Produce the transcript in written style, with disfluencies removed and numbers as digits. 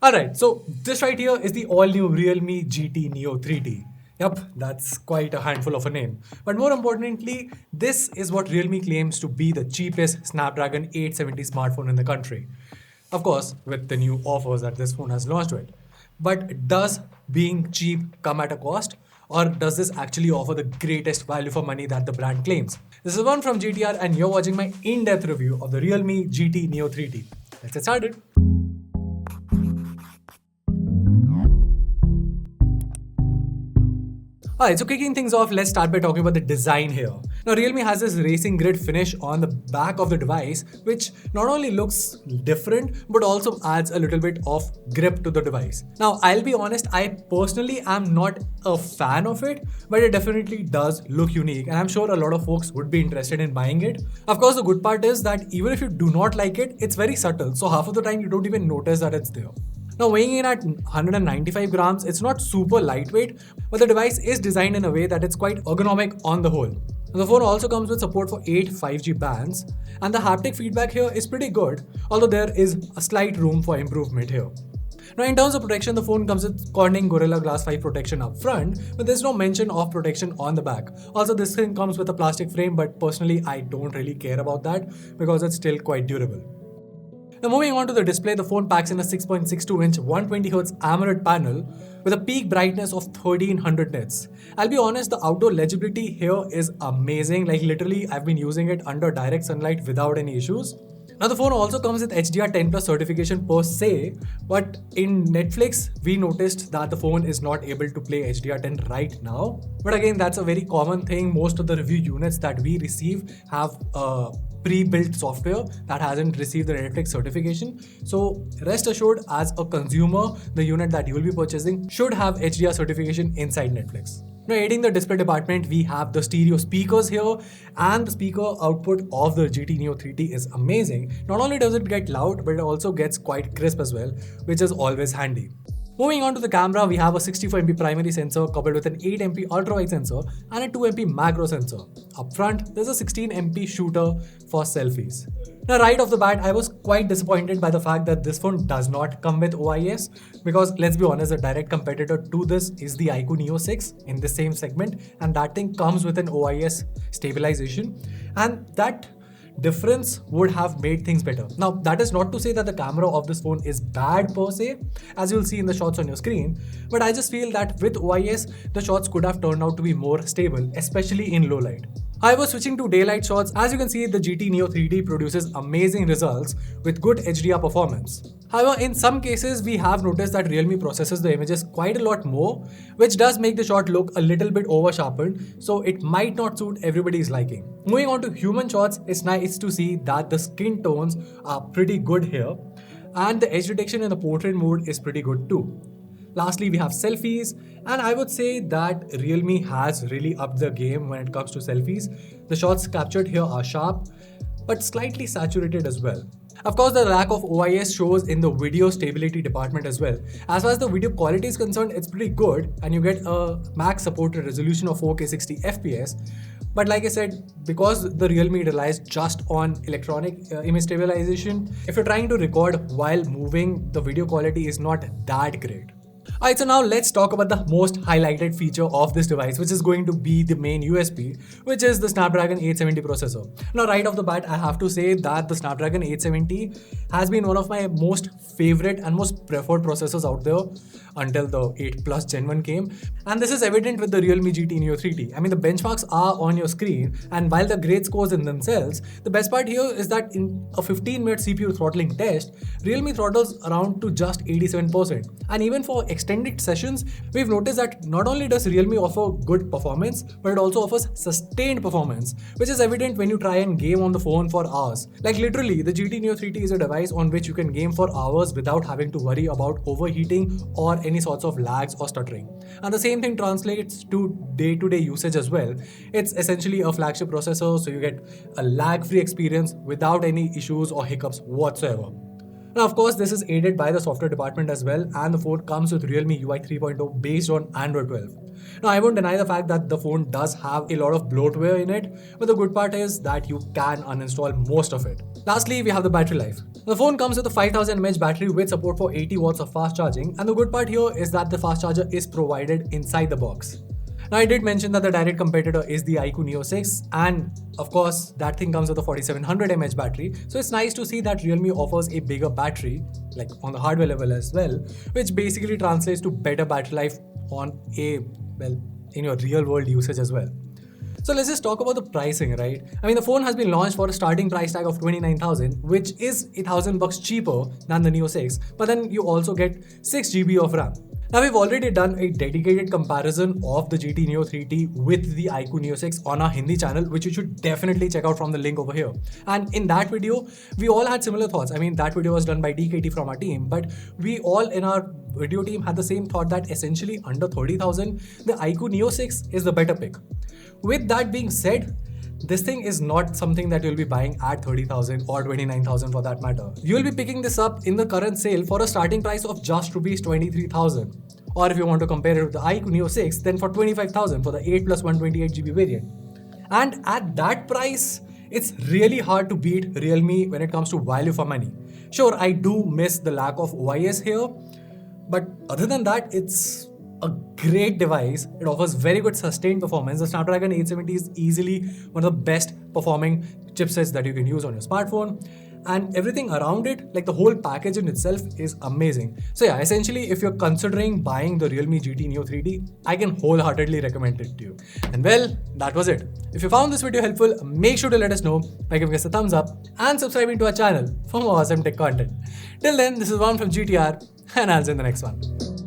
Alright, so this right here is the all-new Realme GT Neo 3T. Yep, that's quite a handful of a name. But more importantly, this is what Realme claims to be the cheapest Snapdragon 870 smartphone in the country. Of course, with the new offers that this phone has launched with. But does being cheap come at a cost? Or does this actually offer the greatest value for money that the brand claims? This is one from GTR and you're watching my in-depth review of the Realme GT Neo 3T. Let's get started. Alright, so kicking things off, let's start by talking about the design here. Now, Realme has this racing grid finish on the back of the device, which not only looks different, but also adds a little bit of grip to the device. Now, I'll be honest, I personally am not a fan of it, but it definitely does look unique, and I'm sure a lot of folks would be interested in buying it. Of course, the good part is that even if you do not like it, it's very subtle, so half of the time you don't even notice that it's there. Now, weighing in at 195 grams, it's not super lightweight, but the device is designed in a way that it's quite ergonomic on the whole. The phone also comes with support for 8 5G bands, and the haptic feedback here is pretty good, although there is a slight room for improvement here. Now, in terms of protection, the phone comes with Corning Gorilla Glass 5 protection up front, but there's no mention of protection on the back. Also, this thing comes with a plastic frame, but personally, I don't really care about that because it's still quite durable. Now, moving on to the display, the phone packs in a 6.62-inch 120Hz AMOLED panel with a peak brightness of 1300 nits. I'll be honest, the outdoor legibility here is amazing. Like literally, I've been using it under direct sunlight without any issues. Now, the phone also comes with HDR10 Plus certification per se, but in Netflix, we noticed that the phone is not able to play HDR10 right now. But again, that's a very common thing. Most of the review units that we receive have pre-built software that hasn't received the Netflix certification. So rest assured, as a consumer, the unit that you will be purchasing should have HDR certification inside Netflix. Now, aiding the display department, we have the stereo speakers here, and the speaker output of the GT Neo 3T is amazing. Not only does it get loud, but it also gets quite crisp as well, which is always handy. Moving on to the camera, we have a 64MP primary sensor coupled with an 8MP ultra-wide sensor and a 2MP macro sensor. Up front, there's a 16MP shooter for selfies. Now, right off the bat, I was quite disappointed by the fact that this phone does not come with OIS because let's be honest, the direct competitor to this is the iQOO Neo 6 in the same segment, and that thing comes with an OIS stabilization, and that difference would have made things better. Now, that is not to say that the camera of this phone is bad per se, as you'll see in the shots on your screen, but I just feel that with OIS, the shots could have turned out to be more stable, especially in low light. However, switching to daylight shots, as you can see, the GT Neo 3D produces amazing results with good HDR performance. However, in some cases, we have noticed that Realme processes the images quite a lot more, which does make the shot look a little bit over sharpened, so it might not suit everybody's liking. Moving on to human shots, it's nice to see that the skin tones are pretty good here, and the edge detection in the portrait mode is pretty good too. Lastly, we have selfies, and I would say that Realme has really upped the game when it comes to selfies. The shots captured here are sharp, but slightly saturated as well. Of course, the lack of OIS shows in the video stability department as well. As far as the video quality is concerned, it's pretty good, and you get a max supported resolution of 4K 60 FPS. But like I said, because the Realme relies just on electronic image stabilization, if you're trying to record while moving, the video quality is not that great. Alright, so now let's talk about the most highlighted feature of this device, which is going to be the main USP, which is the Snapdragon 870 processor. Now, right off the bat, I have to say that the Snapdragon 870 has been one of my most favorite and most preferred processors out there until the 8 Plus Gen 1 came. And this is evident with the Realme GT Neo 3T. I mean, the benchmarks are on your screen, and while they're great scores in themselves, the best part here is that in a 15-minute CPU throttling test, Realme throttles around to just 87%. And even for extended sessions, we've noticed that not only does Realme offer good performance, but it also offers sustained performance, which is evident when you try and game on the phone for hours. Like literally, the GT Neo 3T is a device on which you can game for hours without having to worry about overheating or any sorts of lags or stuttering. And the same thing translates to day-to-day usage as well. It's essentially a flagship processor, so you get a lag-free experience without any issues or hiccups whatsoever. Now, of course, this is aided by the software department as well, and the phone comes with Realme UI 3.0 based on Android 12. Now, I won't deny the fact that the phone does have a lot of bloatware in it, but the good part is that you can uninstall most of it. Lastly, we have the battery life. The phone comes with a 5000 mAh battery with support for 80 watts of fast charging, and the good part here is that the fast charger is provided inside the box. Now, I did mention that the direct competitor is the iQOO Neo 6, and of course, that thing comes with a 4700 mAh battery, so it's nice to see that Realme offers a bigger battery, like on the hardware level as well, which basically translates to better battery life on in your real world usage as well. So let's just talk about the pricing, right? I mean, the phone has been launched for a starting price tag of 29,000, which is $1,000 cheaper than the Neo 6, but then you also get 6GB of RAM. Now, we've already done a dedicated comparison of the GT Neo 3T with the iQOO Neo 6 on our Hindi channel, which you should definitely check out from the link over here. And in that video, we all had similar thoughts. I mean, that video was done by DKT from our team, but we all in our video team had the same thought that essentially under 30,000, the iQOO Neo 6 is the better pick. With that being said, this thing is not something that you'll be buying at 30,000 or 29,000 for that matter. You'll be picking this up in the current sale for a starting price of just rupees 23,000. Or if you want to compare it with the iQOO Neo 6, then for 25,000 for the 8 plus 128GB variant. And at that price, it's really hard to beat Realme when it comes to value for money. Sure, I do miss the lack of OIS here, but other than that, it's a great device. It offers very good sustained performance. The Snapdragon 870 is easily one of the best performing chipsets that you can use on your smartphone, and everything around it, like the whole package in itself, is amazing. So yeah, essentially if you're considering buying the Realme GT Neo 3T, I can wholeheartedly recommend it to you. And well, that was it. If you found this video helpful, make sure to let us know by giving us a thumbs up and subscribing to our channel for more awesome tech content. Till then, this is Varun from GTR, and I'll see you in the next one.